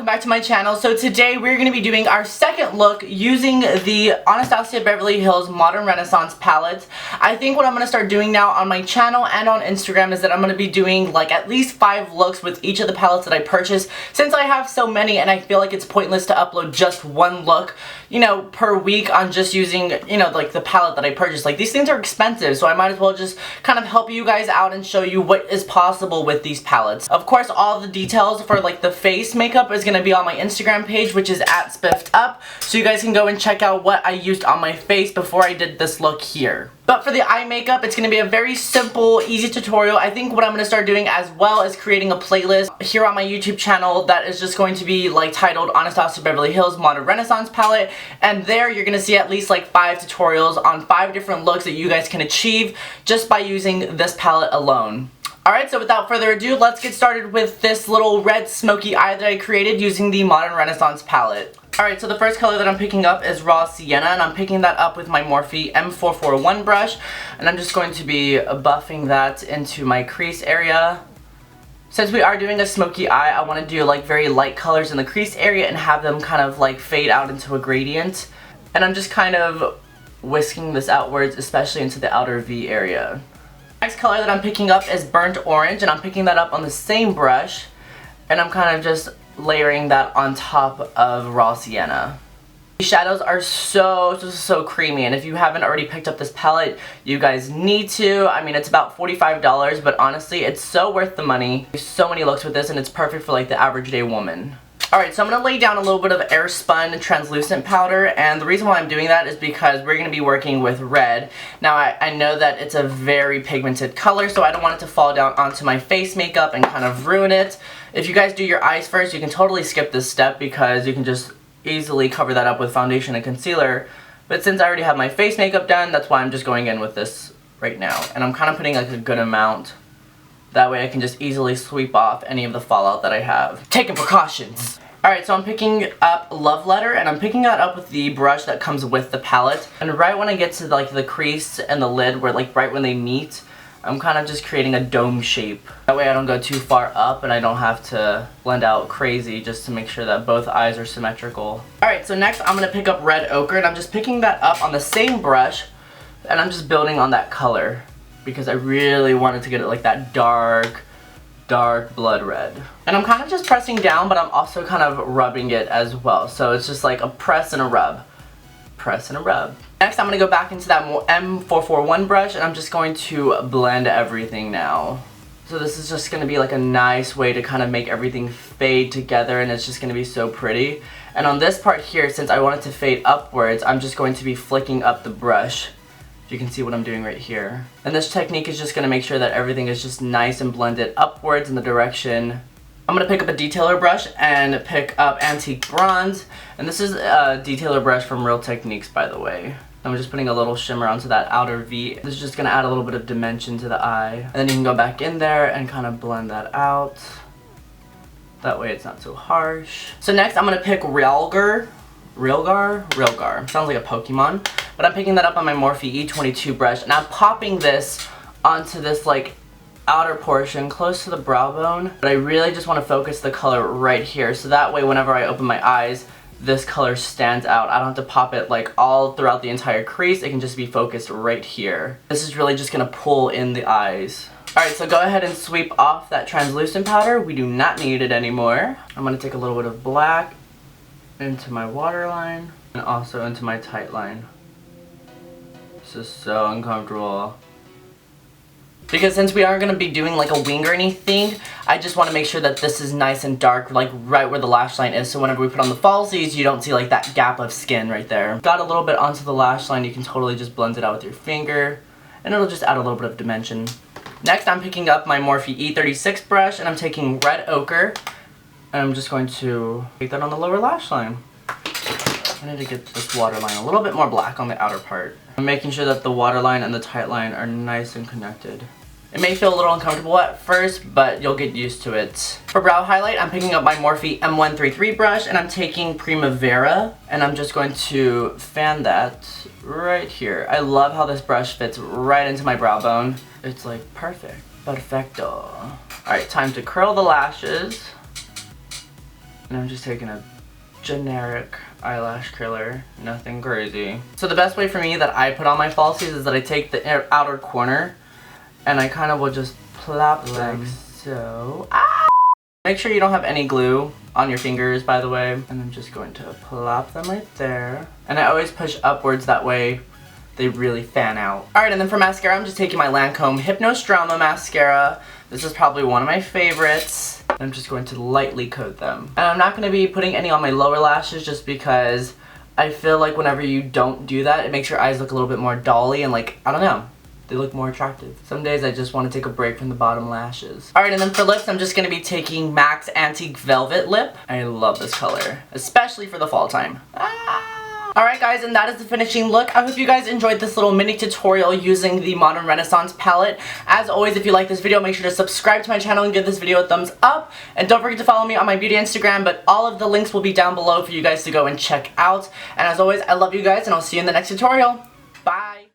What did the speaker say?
welcome back to my channel. So today we're going to be doing our second look using the Anastasia Beverly Hills Modern Renaissance palette. I think what I'm going to start doing now on my channel and on Instagram is that I'm going to be doing like at least 5 looks with each of the palettes that I purchased, since I have so many and I feel like it's pointless to upload just one look, you know, per week on just using, you know, like the palette that I purchased. Like, these things are expensive, so I might as well just kind of help you guys out and show you what is possible with these palettes. Of course, all the details for like the face makeup is going to be on my Instagram page, which is @SpiffUp, so you guys can go and check out what I used on my face before I did this look here. But for the eye makeup, it's going to be a very simple, easy tutorial. I think what I'm going to start doing as well is creating a playlist here on my YouTube channel that is just going to be like titled Anastasia Beverly Hills Modern Renaissance Palette, and there you're going to see at least like 5 tutorials on 5 different looks that you guys can achieve just by using this palette alone. Alright, so without further ado, let's get started with this little red smoky eye that I created using the Modern Renaissance palette. Alright, so the first color that I'm picking up is Raw Sienna, and I'm picking that up with my Morphe M441 brush, and I'm just going to be buffing that into my crease area. Since we are doing a smoky eye, I want to do like very light colors in the crease area and have them kind of like fade out into a gradient. And I'm just kind of whisking this outwards, especially into the outer V area. Next color that I'm picking up is Burnt Orange, and I'm picking that up on the same brush, and I'm kind of just layering that on top of Raw Sienna. These shadows are so creamy, and if you haven't already picked up this palette, you guys need to. I mean, it's about $45, but honestly, it's so worth the money. There's so many looks with this, and it's perfect for like the average day woman. Alright, so I'm going to lay down a little bit of air-spun translucent powder, and the reason why I'm doing that is because we're going to be working with red. Now, I know that it's a very pigmented color, so I don't want it to fall down onto my face makeup and kind of ruin it. If you guys do your eyes first, you can totally skip this step because you can just easily cover that up with foundation and concealer. But since I already have my face makeup done, that's why I'm just going in with this right now. And I'm kind of putting like a good amount. That way I can just easily sweep off any of the fallout that I have. Taking precautions! Alright, so I'm picking up Love Letter, and I'm picking that up with the brush that comes with the palette. And right when I get to like the crease and the lid, where like right when they meet, I'm kind of just creating a dome shape. That way I don't go too far up and I don't have to blend out crazy, just to make sure that both eyes are symmetrical. Alright, so next I'm going to pick up Red Ochre, and I'm just picking that up on the same brush, and I'm just building on that color because I really wanted to get it like that dark blood red. And I'm kind of just pressing down, but I'm also kind of rubbing it as well. So it's just like a press and a rub. Press and a rub. Next, I'm going to go back into that M441 brush, and I'm just going to blend everything now. So this is just going to be like a nice way to kind of make everything fade together, and it's just going to be so pretty. And on this part here, since I want it to fade upwards, I'm just going to be flicking up the brush. You can see what I'm doing right here. And this technique is just going to make sure that everything is just nice and blended upwards in the direction. I'm going to pick up a detailer brush and pick up Antique Bronze. And this is a detailer brush from Real Techniques, by the way. I'm just putting a little shimmer onto that outer V. This is just going to add a little bit of dimension to the eye. And then you can go back in there and kind of blend that out. That way it's not so harsh. So next I'm going to pick Realgar. Sounds like a Pokemon. But I'm picking that up on my Morphe E22 brush, and I'm popping this onto this like outer portion close to the brow bone. But I really just want to focus the color right here, so that way whenever I open my eyes, this color stands out. I don't have to pop it like all throughout the entire crease. It can just be focused right here. This is really just going to pull in the eyes. Alright, so go ahead and sweep off that translucent powder. We do not need it anymore. I'm going to take a little bit of black into my waterline and also into my tight line. This is so uncomfortable. Because since we aren't going to be doing like a wing or anything, I just want to make sure that this is nice and dark, like right where the lash line is, so whenever we put on the falsies, you don't see like that gap of skin right there. Got a little bit onto the lash line, you can totally just blend it out with your finger, and it'll just add a little bit of dimension. Next, I'm picking up my Morphe E36 brush, and I'm taking Red Ochre, and I'm just going to take that on the lower lash line. I need to get this waterline a little bit more black on the outer part. I'm making sure that the waterline and the tight line are nice and connected. It may feel a little uncomfortable at first, but you'll get used to it. For brow highlight, I'm picking up my Morphe M133 brush, and I'm taking Primavera, and I'm just going to fan that right here. I love how this brush fits right into my brow bone. It's like perfect. Perfecto. Alright, time to curl the lashes. And I'm just taking a generic eyelash curler, nothing crazy. So the best way for me that I put on my falsies is that I take the outer corner and I kind of will just plop them like so. Ah! Make sure you don't have any glue on your fingers, by the way. And I'm just going to plop them right there. And I always push upwards, that way they really fan out. Alright, and then for mascara, I'm just taking my Lancome Hypnostrama mascara. This is probably one of my favorites. I'm just going to lightly coat them. And I'm not going to be putting any on my lower lashes just because I feel like whenever you don't do that, it makes your eyes look a little bit more dolly and like, I don't know, they look more attractive. Some days I just want to take a break from the bottom lashes. Alright, and then for lips, I'm just going to be taking MAC's Antique Velvet Lip. I love this color, especially for the fall time. Alright guys, and that is the finishing look. I hope you guys enjoyed this little mini tutorial using the Modern Renaissance palette. As always, if you like this video, make sure to subscribe to my channel and give this video a thumbs up. And don't forget to follow me on my beauty Instagram, but all of the links will be down below for you guys to go and check out. And as always, I love you guys, and I'll see you in the next tutorial. Bye!